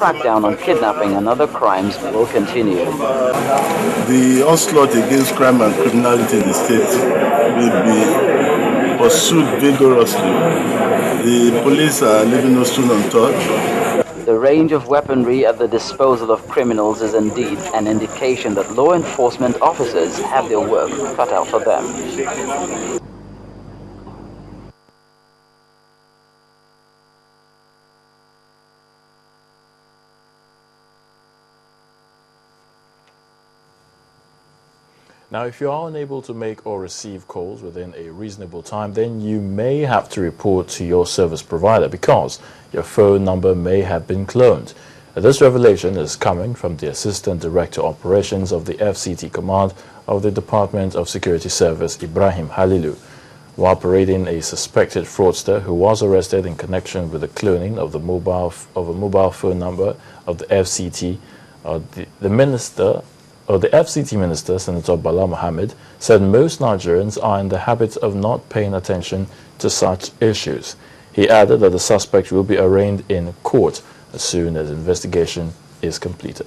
Crackdown on kidnapping and other crimes will continue. The onslaught against crime and criminality in the state will be pursued vigorously. The police are leaving no stone unturned. The range of weaponry at the disposal of criminals is indeed an indication that law enforcement officers have their work cut out for them. Now, if you are unable to make or receive calls within a reasonable time, then you may have to report to your service provider because your phone number may have been cloned. This revelation is coming from the Assistant Director Operations of the FCT Command of the Department of Security Service, Ibrahim Halilu, while parading a suspected fraudster who was arrested in connection with the cloning of a mobile phone number of the FCT. The FCT Minister, Senator Bala Mohammed, said most Nigerians are in the habit of not paying attention to such issues. He added that the suspect will be arraigned in court as soon as investigation is completed.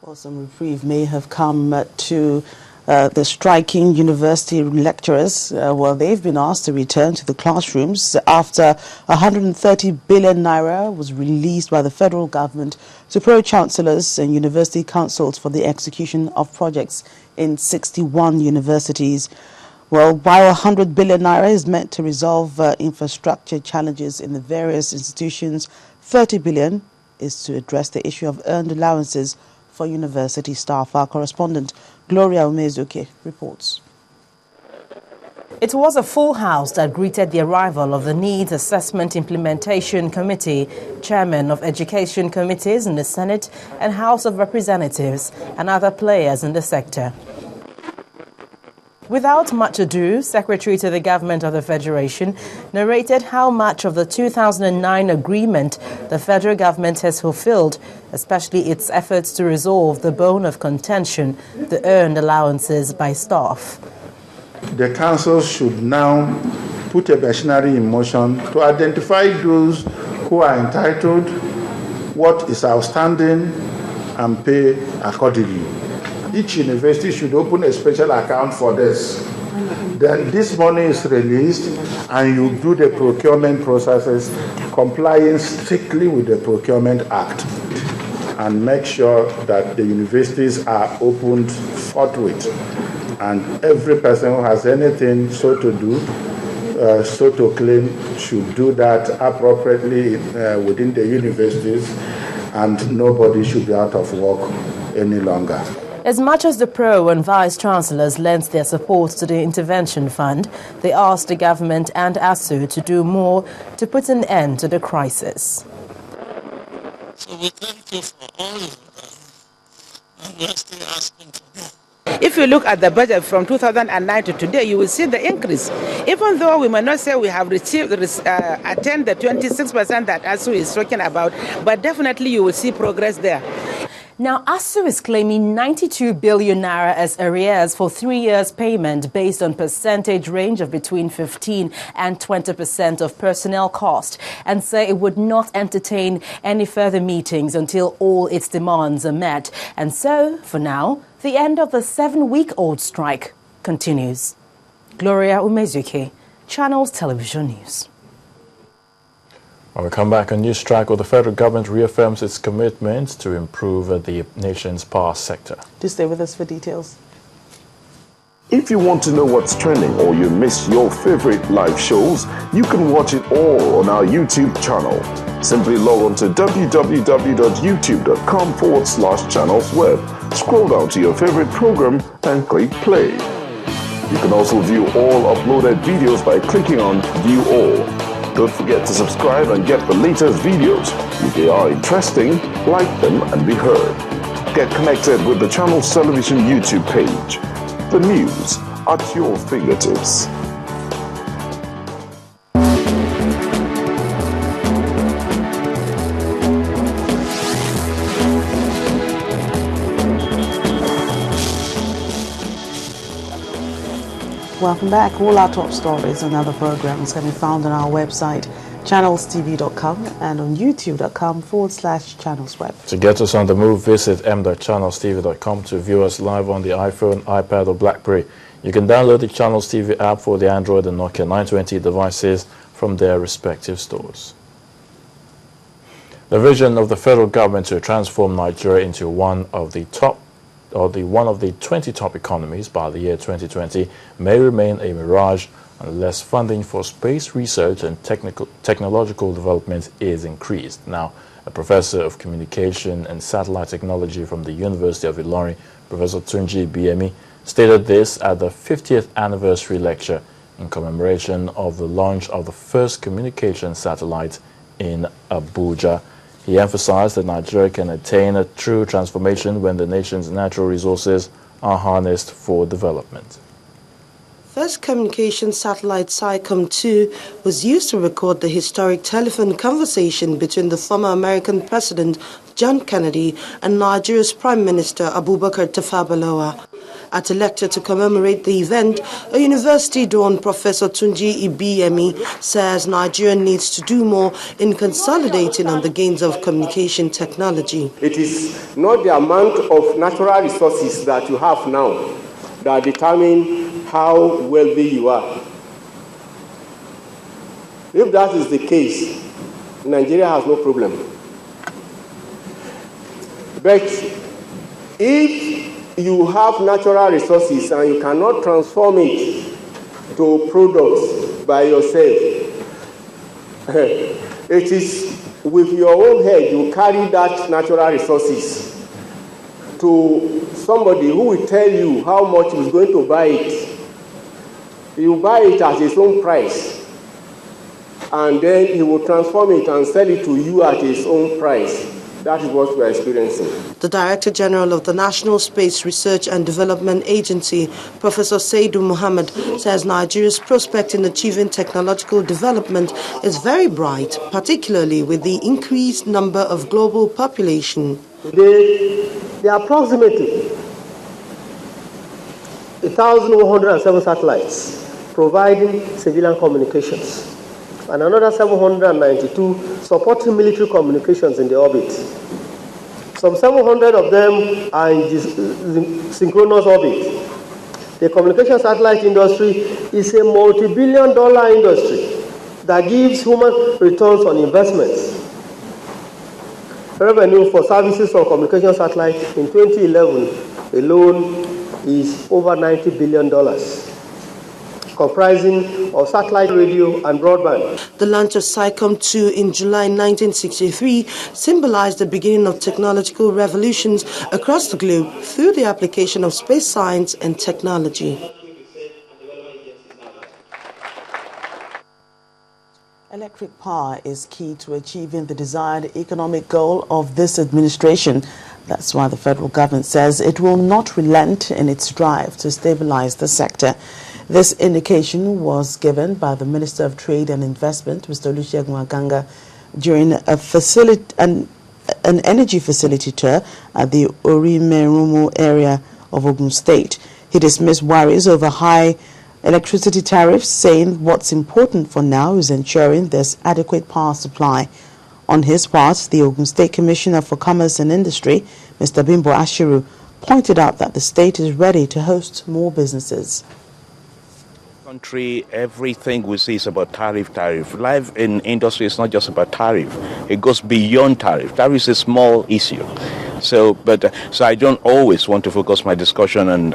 Well, some reprieve may have come to the striking university lecturers. Well, they've been asked to return to the classrooms after 130 billion naira was released by the federal government to pro-chancellors and university councils for the execution of projects in 61 universities. Well, while 100 billion naira is meant to resolve infrastructure challenges in the various institutions, 30 billion is to address the issue of earned allowances for university staff. Our correspondent Gloria Umezuke reports. It was a full house that greeted the arrival of the Needs Assessment Implementation Committee, Chairman of Education Committees in the Senate and House of Representatives, and other players in the sector. Without much ado, Secretary to the Government of the Federation narrated how much of the 2009 agreement the federal government has fulfilled, especially its efforts to resolve the bone of contention, the earned allowances by staff. The council should now put a machinery in motion to identify those who are entitled, what is outstanding, and pay accordingly. Each university should open a special account for this. Then this money is released and you do the procurement processes complying strictly with the Procurement Act and make sure that the universities are opened forthwith. And every person who has anything so to do, so to claim, should do that appropriately within the universities, and nobody should be out of work any longer. As much as the Pro and Vice Chancellors lent their support to the intervention fund, they asked the government and ASU to do more to put an end to the crisis. So we thank you for all you've done, and we are still asking for more. If you look at the budget from 2009 to today, you will see the increase. Even though we may not say we have attained the 26% that ASU is talking about, but definitely you will see progress there. Now, ASU is claiming 92 billion naira as arrears for 3 years' payment based on percentage range of between 15 and 20% of personnel cost, and say it would not entertain any further meetings until all its demands are met. And so, for now, the end of the 7-week-old strike continues. Gloria Umezuke, Channels Television News. When we come back on News Track, the federal government reaffirms its commitment to improve the nation's power sector. Do stay with us for details. If you want to know what's trending or you miss your favorite live shows, you can watch it all on our YouTube channel. Simply log on to www.youtube.com/channelsweb. Scroll down to your favorite program and click play. You can also view all uploaded videos by clicking on View All. Don't forget to subscribe and get the latest videos. If they are interesting, like them and be heard. Get connected with the Channels Television YouTube page. The news at your fingertips. Welcome back. All our top stories and other programs can be found on our website, channelstv.com, and on youtube.com/channelsweb. To get us on the move, visit m.channelstv.com to view us live on the iPhone, iPad or BlackBerry. You can download the Channels TV app for the Android and Nokia 920 devices from their respective stores. The vision of the federal government to transform Nigeria into one of the 20 top economies by the year 2020 may remain a mirage unless funding for space research and technological development is increased. Now, a professor of communication and satellite technology from the University of Ilorin, Professor Tunji Ibiemi, stated this at the 50th anniversary lecture in commemoration of the launch of the first communication satellite in Abuja. He emphasized that Nigeria can attain a true transformation when the nation's natural resources are harnessed for development. First communication satellite SAICOM-2 was used to record the historic telephone conversation between the former American President John Kennedy and Nigeria's Prime Minister Abubakar Tafawa Balewa. At a lecture to commemorate the event, a university-born Professor Tunji Ibiemi says Nigeria needs to do more in consolidating on the gains of communication technology. It is not the amount of natural resources that you have now that determine how wealthy you are. If that is the case, Nigeria has no problem. But if you have natural resources and you cannot transform it to products by yourself, it is with your own head you carry that natural resources to somebody who will tell you how much he's going to buy it. You buy it at his own price, and then he will transform it and sell it to you at his own price. That is what we are experiencing. The Director General of the National Space Research and Development Agency, Professor Saidu Muhammad, says Nigeria's prospect in achieving technological development is very bright, particularly with the increased number of global population. There are approximately 1,107 satellites providing civilian communications, and another 792 supporting military communications in the orbit. Some 700 of them are in synchronous orbit. The communication satellite industry is a multi-billion-dollar industry that gives human returns on investments. Revenue for services from communication satellites in 2011 alone is over $90 billion. Comprising of satellite radio and broadband. The launch of SAICOM-2 in July 1963 symbolized the beginning of technological revolutions across the globe through the application of space science and technology. Electric power is key to achieving the desired economic goal of this administration. That's why the federal government says it will not relent in its drive to stabilize the sector. This indication was given by the Minister of Trade and Investment, Mr. Olusegun Aganga, during an energy facility tour at the Orimerumu area of Ogun State. He dismissed worries over high electricity tariffs, saying what's important for now is ensuring there's adequate power supply. On his part, the Ogun State Commissioner for Commerce and Industry, Mr. Bimbo Ashiru, pointed out that the state is ready to host more businesses. Country, everything we see is about tariff. Life in industry is not just about tariff. It goes beyond tariff. Tariff is a small issue. So I don't always want to focus my discussion on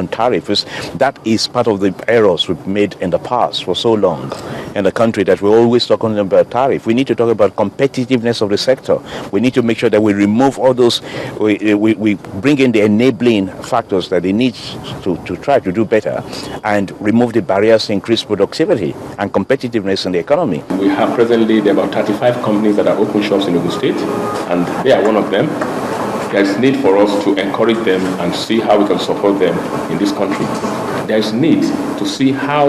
tariffs. That is part of the errors we've made in the past for so long in the country, that we're always talking about tariff. We need to talk about competitiveness of the sector. We need to make sure that we remove all those, we bring in the enabling factors that it needs to try to do better, and remove the barriers to increase productivity and competitiveness in the economy. We have presently there are about 35 companies that are open shops in Ogun State, and they are one of them. There is need for us to encourage them and see how we can support them in this country. There is need to see how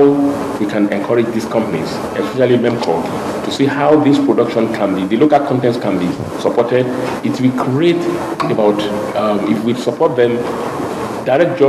we can encourage these companies, especially MEMCO, to see how this production can be, the local contents can be supported. It will create about, if we support them, direct jobs.